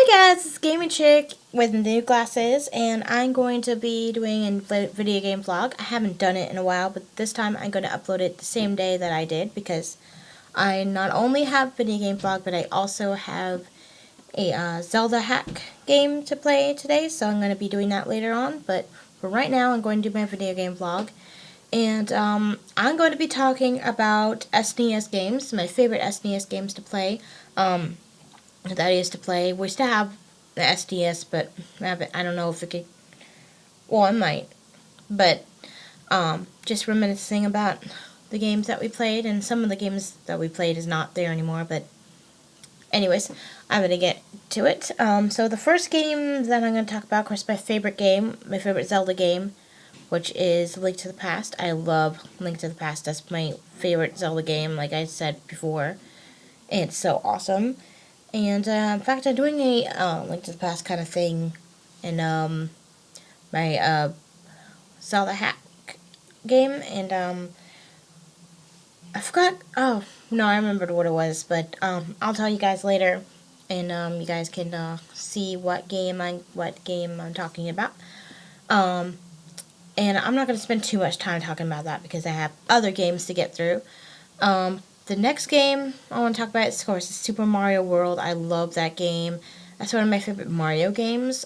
Hey guys, it's Gaming Chick with new glasses, and I'm going to be doing a video game vlog. I haven't done it in a while, but this time I'm going to upload it the same day that I did, because I not only have video game vlog, but I also have a Zelda hack game to play today, so I'm going to be doing that later on. But for right now, I'm going to do my video game vlog, and I'm going to be talking about SNES games, my favorite SNES games to play. That I used to play. We still have the SDS, but I don't know if it could. Well, I might. But just reminiscing about the games that we played, and some of the games that we played is not there anymore. But anyways, I'm gonna get to it. So the first game that I'm gonna talk about, of course, my favorite game, my favorite Zelda game, which is Link to the Past. I love Link to the Past. That's my favorite Zelda game, like I said before. It's so awesome. And in fact, I'm doing a Link to the Past kind of thing in my Zelda hack game, and I forgot. Oh no, I remembered what it was, but I'll tell you guys later, and you guys can see what game I'm talking about. And I'm not going to spend too much time talking about that because I have other games to get through. The next game I want to talk about, of course, is Super Mario World. I love that game. That's one of my favorite Mario games.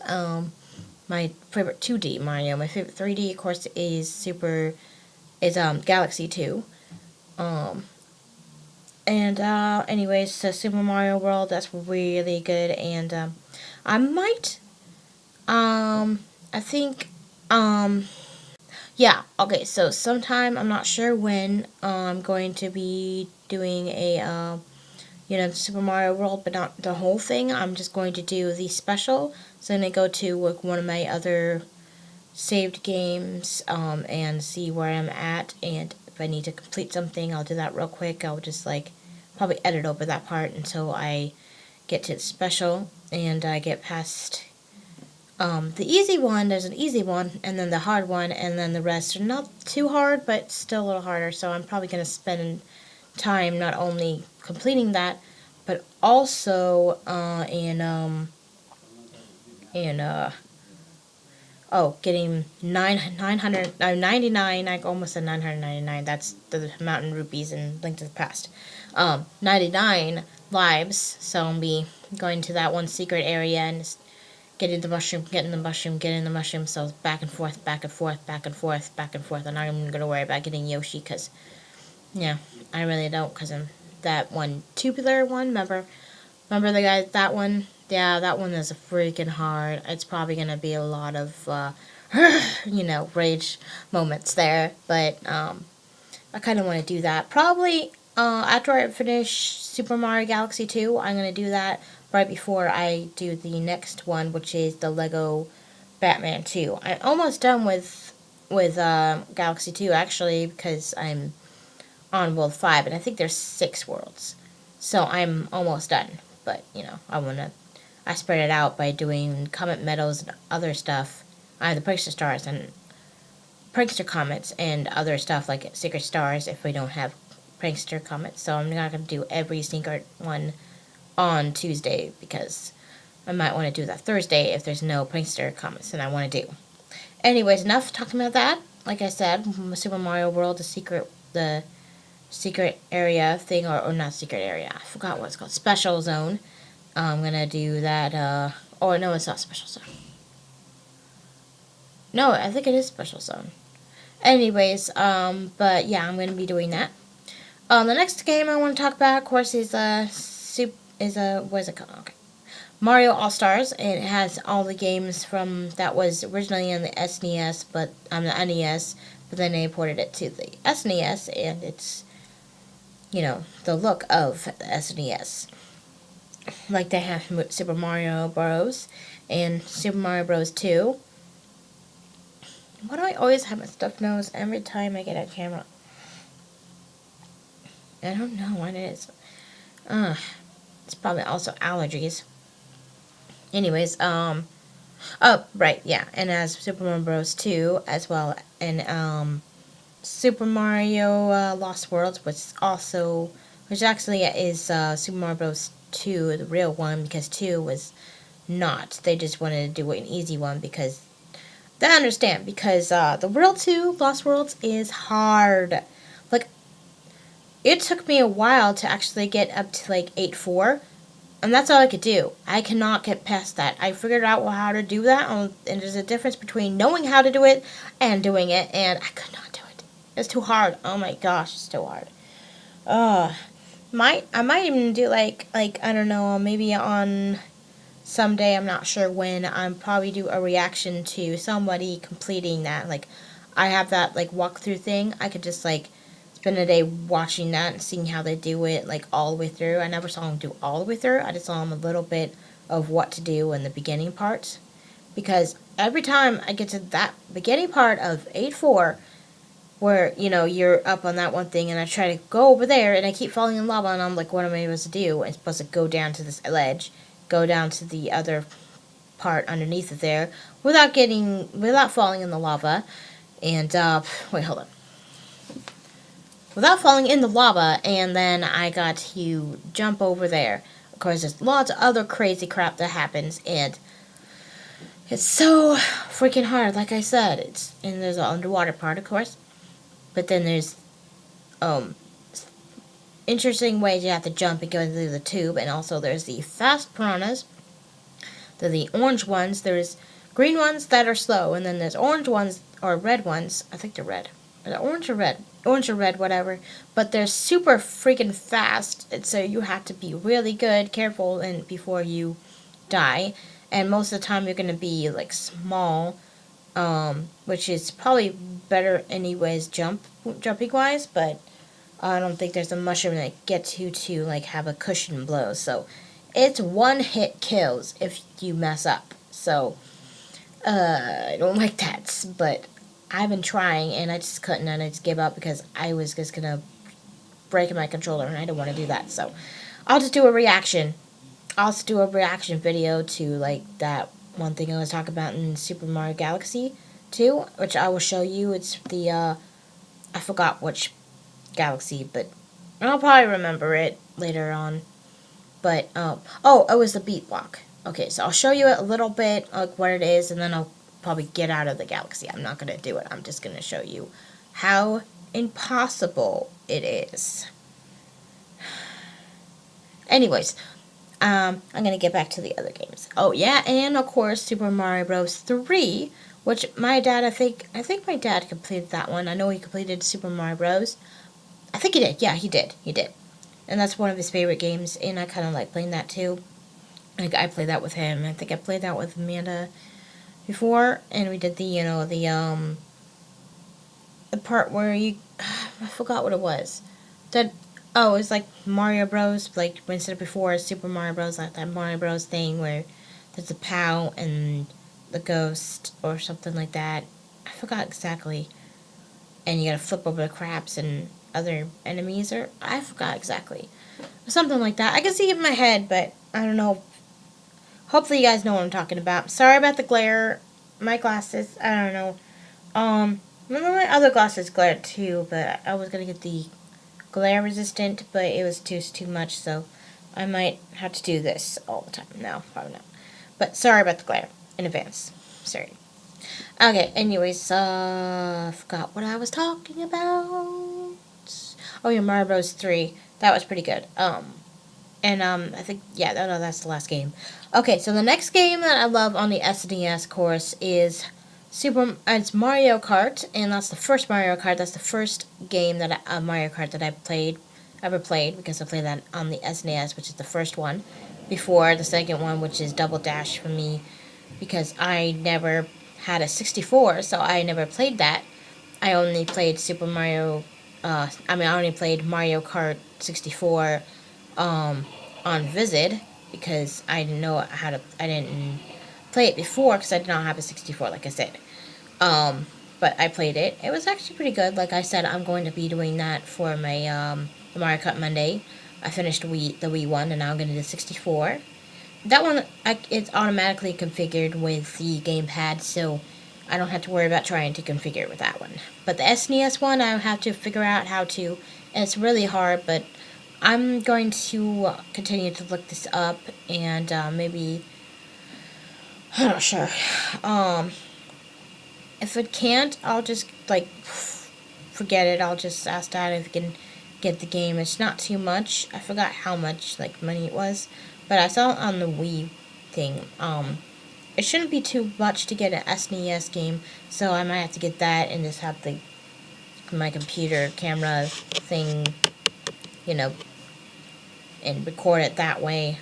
My favorite 2D Mario. My favorite 3D, of course, is Galaxy 2. Anyways, so Super Mario World, that's really good. And I might, I think, yeah, okay, so sometime, I'm not sure when, I'm going to be doing a, Super Mario World, but not the whole thing. I'm just going to do the special. So I'm going to go to like one of my other saved games, and see where I'm at, and if I need to complete something, I'll do that real quick. I'll just like probably edit over that part until I get to the special, and I get past the easy one. There's an easy one, and then the hard one, and then the rest are not too hard, but still a little harder. So I'm probably going to spend time not only completing that, but also getting 999. I almost said 999. That's the mountain rupees in Link to the Past. 99 lives. So I'll be going to that one secret area and getting the mushroom, getting the mushroom, getting the mushroom. So back and forth, back and forth, back and forth, back and forth. I'm not even going to worry about getting Yoshi because, yeah, I really don't, because I'm that one tubular one. Remember the guy, that one? Yeah, that one is freaking hard. It's probably going to be a lot of, rage moments there. But I kind of want to do that. Probably after I finish Super Mario Galaxy 2, I'm going to do that right before I do the next one, which is the Lego Batman 2. I'm almost done with Galaxy 2, actually, because I'm on World 5, and I think there's 6 worlds. So I'm almost done. But, I spread it out by doing Comet Meadows and other stuff. The Prankster Stars and Prankster Comets and other stuff like Secret Stars if we don't have Prankster Comets. So I'm not going to do every secret one on Tuesday because I might want to do that Thursday if there's no Prankster Comets and I want to do. Anyways, enough talking about that. Like I said, Super Mario World, the secret area thing, or not secret area, I forgot what it's called, Special Zone. I'm gonna do that, oh no, it's not Special Zone. No, I think it is Special Zone. Anyways, but yeah, I'm gonna be doing that. The next game I want to talk about, of course, is what is it called? Okay. Mario All Stars, and it has all the games from that was originally on the SNES, but on the NES, but then they ported it to the SNES, and it's the look of the SNES. Like they have Super Mario Bros. And Super Mario Bros. 2. Why do I always have my stuffed nose every time I get a camera? I don't know what it is. It's probably also allergies. Anyways, oh, right, yeah. And as Super Mario Bros. 2 as well. And, Super Mario Lost Worlds, which actually is Super Mario Bros. 2, the real one, because 2 was not. They just wanted to do an easy one because they understand. Because the World 2, Lost Worlds, is hard. Like, it took me a while to actually get up to like 8-4. And that's all I could do. I cannot get past that. I figured out how to do that, and there's a difference between knowing how to do it and doing it, and I could not do it. It's too hard. Oh my gosh, it's too hard. I might even do like I don't know, maybe on someday, I'm not sure when, I'm probably do a reaction to somebody completing that. Like, I have that like walkthrough thing. I could just like spend a day watching that and seeing how they do it like all the way through. I never saw them do all the way through. I just saw them a little bit of what to do in the beginning parts. Because every time I get to that beginning part of 8-4, where, you know, you're up on that one thing and I try to go over there and I keep falling in lava and I'm like, what am I supposed to do? I'm supposed to go down to this ledge, go down to the other part underneath it there without falling in the lava. And, wait, hold on. Without falling in the lava, and then I got to jump over there. Of course, there's lots of other crazy crap that happens, and it's so freaking hard, like I said. And there's an underwater part, of course. But then there's interesting ways you have to jump and go through the tube, and also there's the fast piranhas. They're the orange ones. There's green ones that are slow, and then there's orange ones, or red ones. I think they're red. Are they orange or red? Orange or red, whatever. But they're super freaking fast, and so you have to be really good, careful, and before you die. And most of the time you're going to be, like, small, which is probably better anyways jumping-wise, but I don't think there's a mushroom that gets you to, like, have a cushion blow. So it's one-hit kills if you mess up. So, I don't like that, but I've been trying, and I just couldn't, and I just gave up because I was just gonna break my controller, and I don't want to do that. So I'll just do a reaction. I'll just do a reaction video to, like, that one thing I was talking about in Super Mario Galaxy 2, which I will show you. It's the, I forgot which galaxy, but I'll probably remember it later on. But, oh, it was the beat block. Okay, so I'll show you a little bit, like, what it is, and then I'll probably get out of the galaxy. I'm not going to do it. I'm just going to show you how impossible it is. Anyways, I'm going to get back to the other games. Oh, yeah, and, of course, Super Mario Bros. 3, which my dad, I think my dad completed that one. I know he completed Super Mario Bros. I think he did. Yeah, he did. And that's one of his favorite games, and I kind of like playing that, too. Like, I played that with him. I think I played that with Amanda before, and we did the part where I forgot what it was. It was like Mario Bros. Like, instead of before Super Mario Bros. Like that Mario Bros. Thing where there's a POW and the ghost or something like that. I forgot exactly. And you gotta flip over the crabs and other enemies, or I forgot exactly. Something like that. I can see it in my head, but I don't know. Hopefully you guys know what I'm talking about. Sorry about the glare. My glasses, I don't know. My other glasses glare too, but I was gonna get the glare resistant, but it was too much, so I might have to do this all the time. No, probably not. But sorry about the glare in advance. Sorry. Okay, anyways, I forgot what I was talking about. Oh yeah, Mario Bros. 3. That was pretty good. I think, yeah, no, that's the last game. Okay, so the next game that I love on the SNES, of course, is it's Mario Kart, and that's the first Mario Kart. That's the first game Mario Kart that I ever played, because I played that on the SNES, which is the first one, before the second one, which is Double Dash for me, because I never had a 64, so I never played that. I only played I only played Mario Kart 64, on Visit, because I didn't know I didn't play it before, because I did not have a 64, like I said. But I played it. It was actually pretty good. Like I said, I'm going to be doing that for my, the Mario Kart Monday. I finished the Wii one, and now I'm going to do 64. That one, it's automatically configured with the gamepad, so I don't have to worry about trying to configure it with that one. But the SNES one, I have to figure out how to, and it's really hard, but I'm going to continue to look this up, and maybe I'm not sure. If it can't, I'll just, like, forget it. I'll just ask Dad if he can get the game. It's not too much. I forgot how much, like, money it was. But I saw it on the Wii thing. It shouldn't be too much to get an SNES game. So I might have to get that and just have my computer camera thing, you know, and record it that way.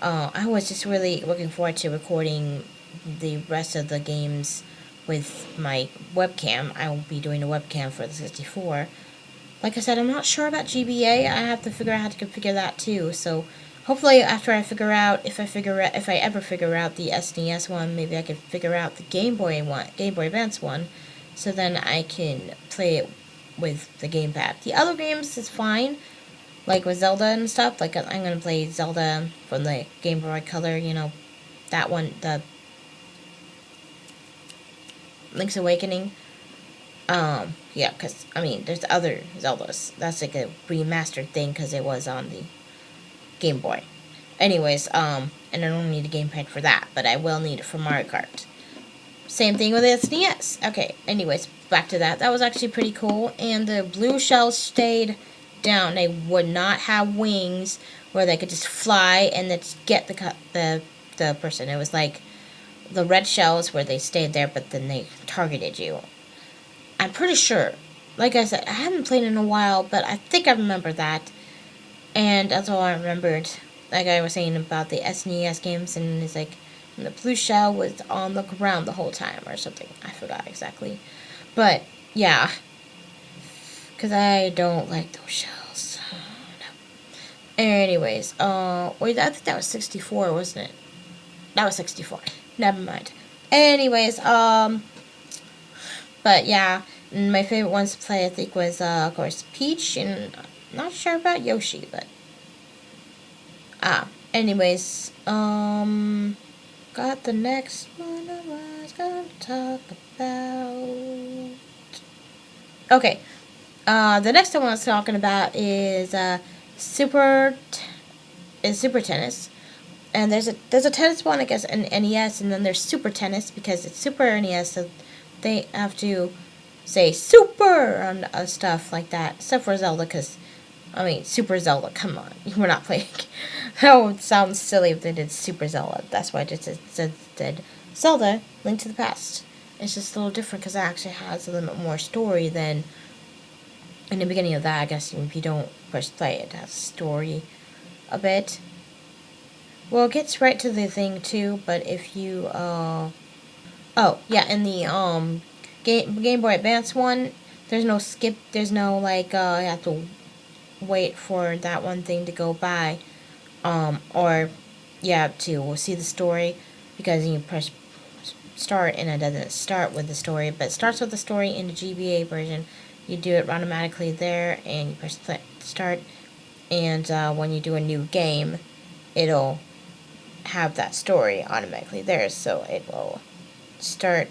I was just really looking forward to recording the rest of the games with my webcam. I will be doing a webcam for the 64. Like I said, I'm not sure about GBA. I have to figure out how to configure that too. So hopefully, after I figure out, if I ever figure out the SNES one, maybe I could figure out the Game Boy Advance one, so then I can play it with the gamepad. The other games is fine, like with Zelda and stuff. Like I'm gonna play Zelda from the Game Boy Color. You know, that one, the Link's Awakening. Yeah, because, I mean, there's other Zeldas. That's like a remastered thing because it was on the Game Boy. Anyways, and I don't need a gamepad for that, but I will need it for Mario Kart. Same thing with the SNES. Okay, anyways, back to that. That was actually pretty cool, and the blue shells stayed down. They would not have wings where they could just fly and then get the person. It was like the red shells where they stayed there, but then they targeted you. I'm pretty sure. Like I said, I haven't played in a while, but I think I remember that. And that's all I remembered. Like I was saying about the SNES games, and it's like the blue shell was on the ground the whole time or something. I forgot exactly. But, yeah. Because I don't like those shells. No. Anyways, wait, I think that was 64, wasn't it? That was 64. Never mind. Anyways, but yeah, my favorite ones to play, I think, was, of course, Peach, and I'm not sure about Yoshi, but, anyways, got the next one I was gonna talk about. Okay, the next one I was talking about is, Super Tennis. And there's a tennis one, I guess, an NES, and then there's Super Tennis, because it's Super NES, so they have to say Super on stuff like that, except for Zelda, because, I mean, Super Zelda, come on, we're not playing. That would sound silly if they did Super Zelda. That's why I just said Zelda, Link to the Past. It's just a little different, because it actually has a little bit more story than in the beginning of that. I guess if you don't first play it, it has a story a bit. Well, it gets right to the thing too, but if you oh yeah, in the Game Boy Advance one, there's no skip. There's no like you have to wait for that one thing to go by, or you have to see the story, because you press start and it doesn't start with the story, but it starts with the story in the GBA version. You do it automatically there, and you press start, and when you do a new game, it'll have that story automatically there, so it will start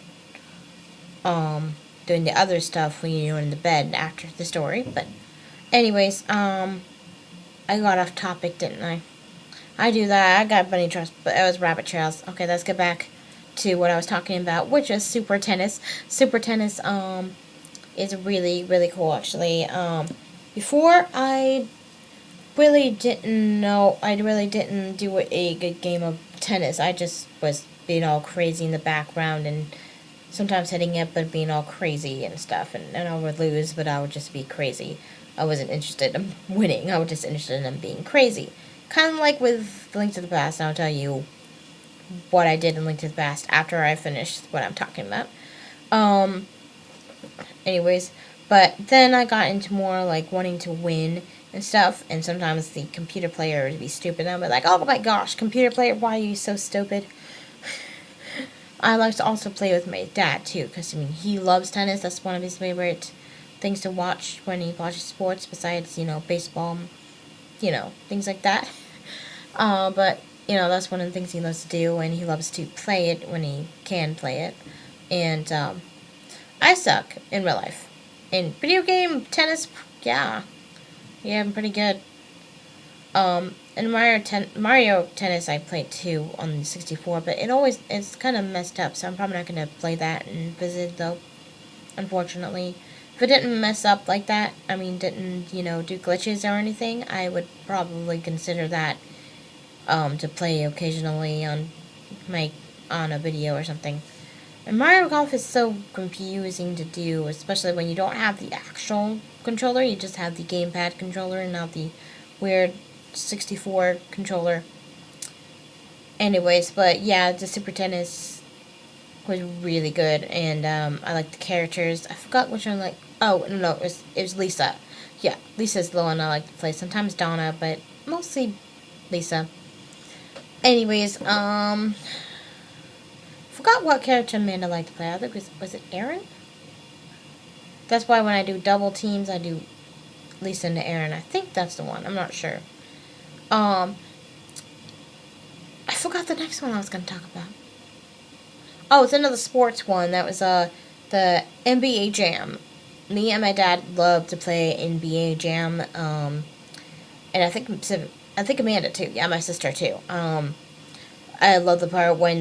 doing the other stuff when you're in the bed after the story. But anyways, I got off topic, didn't I? I do that. I got bunny trails, but it was rabbit trails. Okay, let's get back to what I was talking about, which is Super Tennis. Super Tennis is really, really cool, actually. Before I really didn't do a good game of tennis. I just was being all crazy in the background and sometimes hitting it, but being all crazy and stuff. And I would lose, but I would just be crazy. I wasn't interested in winning. I was just interested in being crazy. Kind of like with Link to the Past. I'll tell you what I did in Link to the Past after I finished what I'm talking about. Anyways, but then I got into more like wanting to win and stuff, and sometimes the computer player would be stupid, and I'd be like, oh my gosh, computer player, why are you so stupid? I like to also play with my dad, too, because, I mean, he loves tennis. That's one of his favorite things to watch when he watches sports, besides, baseball, things like that. But, that's one of the things he loves to do, and he loves to play it when he can play it. And, I suck in real life. In video game, tennis, yeah, I'm pretty good. And Mario Tennis I played too on the 64, but it's kind of messed up, so I'm probably not gonna play that and visit though. Unfortunately, if it didn't mess up like that, I mean, didn't do glitches or anything, I would probably consider that to play occasionally my on a video or something. And Mario Golf is so confusing to do, especially when you don't have the actual controller. You just have the gamepad controller and not the weird 64 controller. Anyways, but yeah, the Super Tennis was really good, and I like the characters. I forgot which one. Oh no, it was Lisa. Yeah, Lisa's the one I like to play. Sometimes Donna, but mostly Lisa. Anyways, forgot what character Amanda liked to play. I think was it Aaron? That's why when I do double teams, I do Lisa and Aaron. I think that's the one. I'm not sure. I forgot the next one I was going to talk about. Oh, it's another sports one. That was the NBA Jam. Me and my dad loved to play NBA Jam. And I think Amanda too. Yeah, my sister too. I love the part when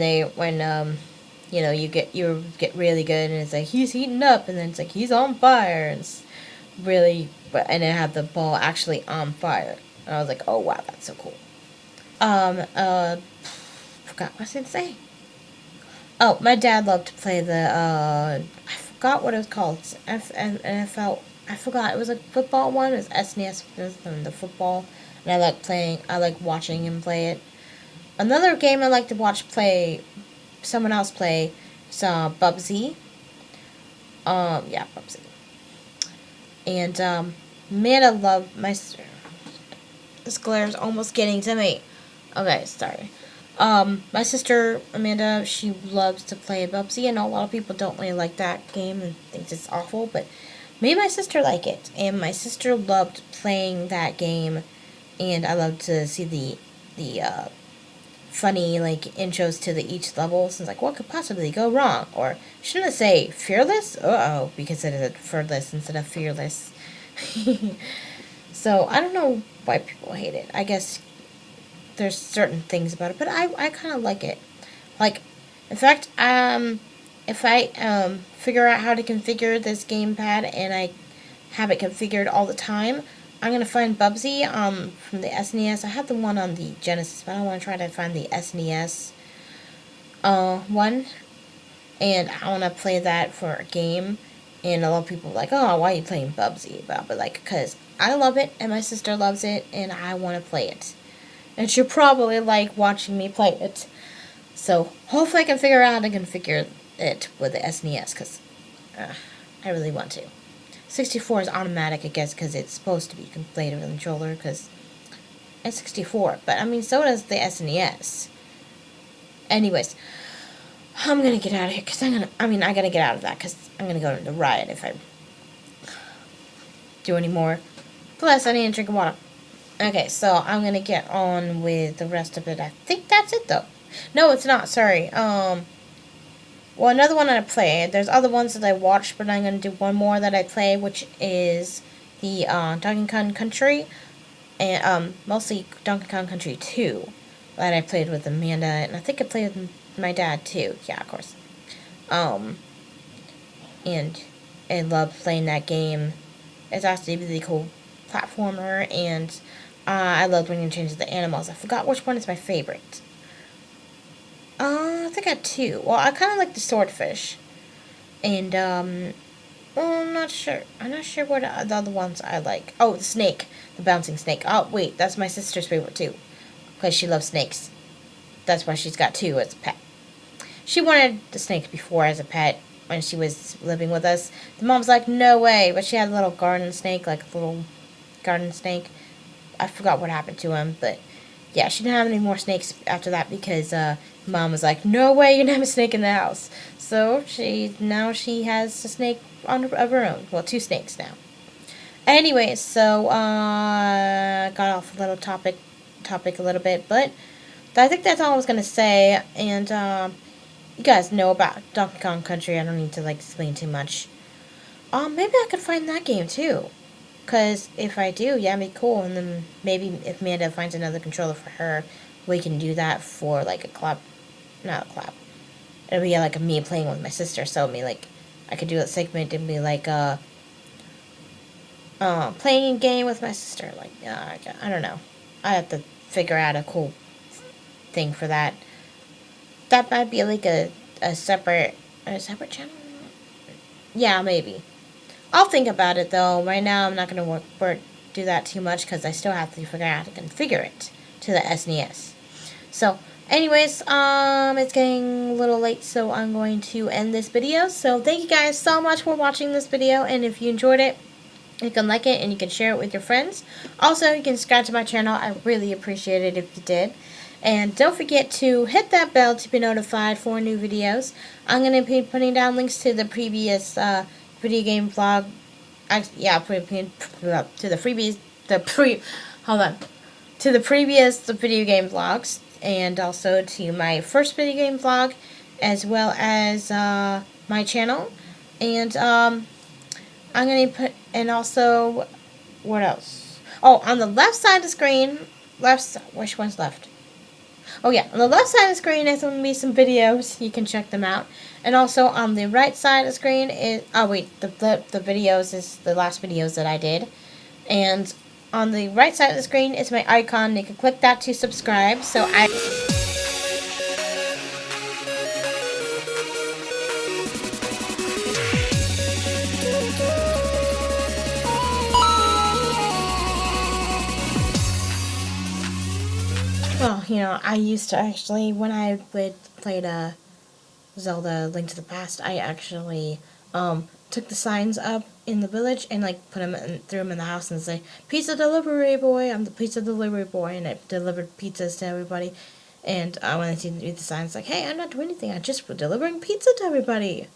you get really good, and it's like he's heating up, and then it's like he's on fire, and it's really, and it had the ball actually on fire, and I was like, oh wow, that's so cool. Forgot what I was gonna say. Oh, my dad loved to play I forgot what it was called. It's NFL. I forgot. It was a football one. It was SNES, the football, and I like watching him play it. Another game I like to watch someone else play, is Bubsy. Yeah, Bubsy. And man, I love my. This glare's almost getting to me. Okay, sorry. My sister Amanda, she loves to play Bubsy. I know a lot of people don't really like that game and thinks it's awful, but me and my sister like it, and my sister loved playing that game, and I love to see the funny intros to each level. So it's like, what could possibly go wrong? Or shouldn't I say fearless? Because it is fearless instead of fearless. So I don't know why people hate it. I guess there's certain things about it, but I kind of like it. Like, in fact, if I figure out how to configure this gamepad and I have it configured all the time, I'm gonna find Bubsy from the SNES. I have the one on the Genesis, but I want to try to find the SNES one, and I want to play that for a game. And a lot of people are like, oh, why are you playing Bubsy? But because I love it and my sister loves it, and I want to play it. And she'll probably like watching me play it. So hopefully I can figure out how to configure it with the SNES, because I really want to. 64 is automatic, I guess, because it's supposed to be played with a controller, because it's 64. But, I mean, so does the SNES. Anyways, I'm going to get out of here, because I got to get out of that, because I'm going to go to the riot if I do any more. Plus, I need to drink water. Okay, so I'm going to get on with the rest of it. I think that's it, though. No, it's not. Sorry. Well, another one that I played. There's other ones that I watched, but I'm going to do one more that I play, which is the Donkey Kong Country, and mostly Donkey Kong Country 2 that I played with Amanda, and I think I played with my dad too. Yeah, of course. And I love playing that game. It's actually a really cool platformer, and I love when you change the animals. I forgot which one is my favorite. I think I had two. Well, I kind of like the swordfish. And, well, I'm not sure. I'm not sure what the other ones I like. Oh, the snake. The bouncing snake. Oh, wait. That's my sister's favorite, too. Because she loves snakes. That's why she's got two as a pet. She wanted the snake before as a pet when she was living with us. The mom's like, no way. But she had a little garden snake, like a little garden snake. I forgot what happened to him, but yeah, she didn't have any more snakes after that because Mom was like, no way, you can have a snake in the house. So now she has a snake of her own. Well, two snakes now. Anyway, so got off a little topic a little bit, but I think that's all I was gonna say. And you guys know about Donkey Kong Country. I don't need to explain too much. Maybe I could find that game too. Because if I do, yeah, it'd be cool. And then maybe if Amanda finds another controller for her, we can do that for like a club. Not a club. It'll be like me playing with my sister. So me like I could do a segment and be like playing a game with my sister. Like I don't know. I have to figure out a cool thing for that. That might be like a separate channel. Yeah, maybe. I'll think about it though. Right now, I'm not gonna do that too much because I still have to figure out how to configure it to the SNES. So, anyways, it's getting a little late, so I'm going to end this video. So, thank you guys so much for watching this video, and if you enjoyed it, you can like it and you can share it with your friends. Also, you can subscribe to my channel. I really appreciate it if you did. And don't forget to hit that bell to be notified for new videos. I'm going to be putting down links to the previous video game vlog. Yeah, to the freebies, to the previous video game vlogs, and also to my first video game vlog, as well as my channel. And I'm going to put, and also, what else? Oh, on the left side of the screen, which one's left? Oh yeah, on the left side of the screen there's going to be some videos. You can check them out. And also on the right side of the screen is, oh wait, the videos is the last videos that I did. And on the right side of the screen is my icon. You can click that to subscribe. So well, you know, I used to actually, when I played Zelda Link to the Past, I actually took the signs up in the village and like put them threw them in the house and say, "Pizza delivery boy, I'm the pizza delivery boy," and I delivered pizzas to everybody. And when I see the signs, like, "Hey, I'm not doing anything. I'm just delivering pizza to everybody."